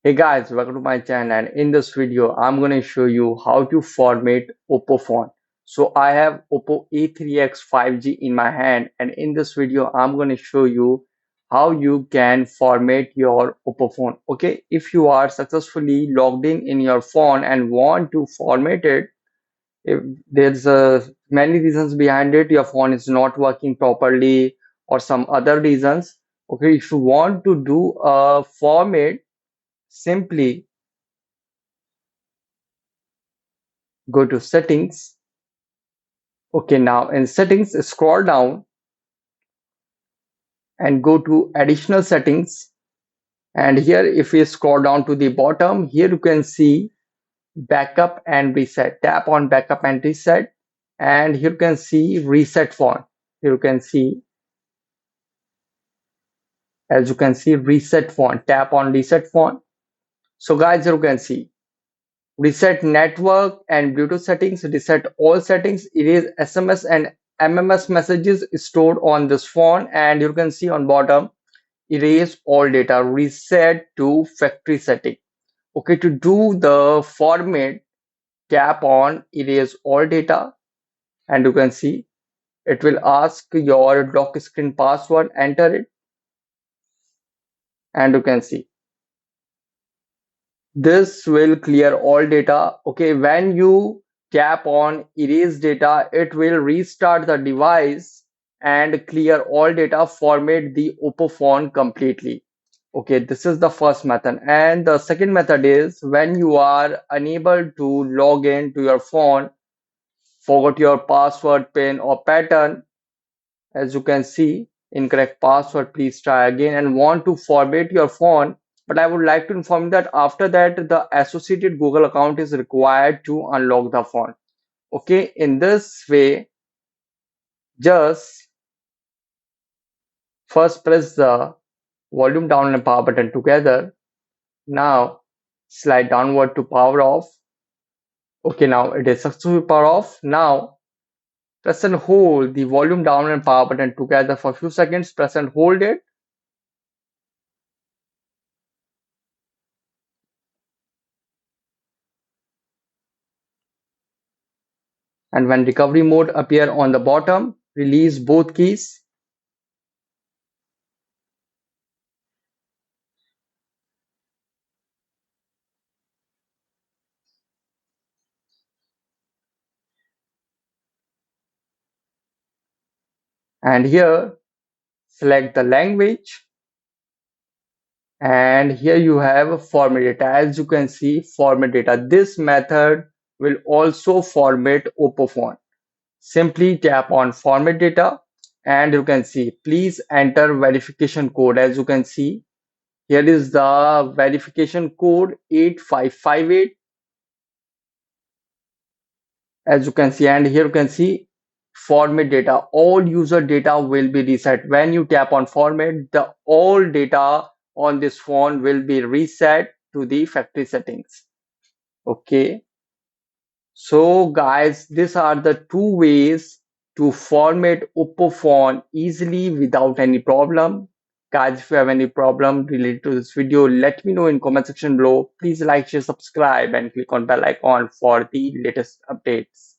Hey guys, welcome to my channel, and in this video I'm going to show you how to format OPPO phone. So I have OPPO A3x 5G in my hand, and in this video I'm going to show you how you can format your OPPO phone. Okay, if you are successfully logged in your phone and want to format it, if there's many reasons behind it, your phone is not working properly or some other reasons. Okay, if you want to do a format, simply go to settings. Okay, now in settings, scroll down and go to additional settings. And here, if we scroll down to the bottom, here you can see backup and reset. Tap on backup and reset. And here you can see reset font. Here you can see, as you can see, reset font. Tap on reset font. So guys, you can see reset network and Bluetooth settings, reset all settings, erase SMS and MMS messages stored on this phone, and you can see on bottom, erase all data, reset to factory setting. Okay, to do the format, tap on erase all data, and you can see it will ask your lock screen password, enter it, and you can see this will clear all data. Okay, when you tap on erase data, it will restart the device and clear all data, format the OPPO phone completely. Okay, this is the first method. And the second method is when you are unable to log in to your phone, forgot your password, PIN, or pattern, as you can see, incorrect password, please try again, and want to format your phone. But I would like to inform you that after that, the associated Google account is required to unlock the phone. Okay, in this way, just first press the volume down and power button together. Now slide downward to power off. Okay, now it is successfully power off. Now press and hold the volume down and power button together for a few seconds. Press and hold it. And when recovery mode appear on the bottom, release both keys. And here select the language. And here you have format data. As you can see, format data. This method will also format OPPO phone. Simply tap on format data and you can see, please enter verification code. As you can see, here is the verification code 8558, as you can see, and here you can see format data. All user data will be reset. When you tap on format, the all data on this phone will be reset to the factory settings. Okay, so guys, these are the two ways to format OPPO phone easily without any problem. Guys, if you have any problem related to this video, let me know in comment section below. Please like, share, subscribe, and click on bell icon for the latest updates.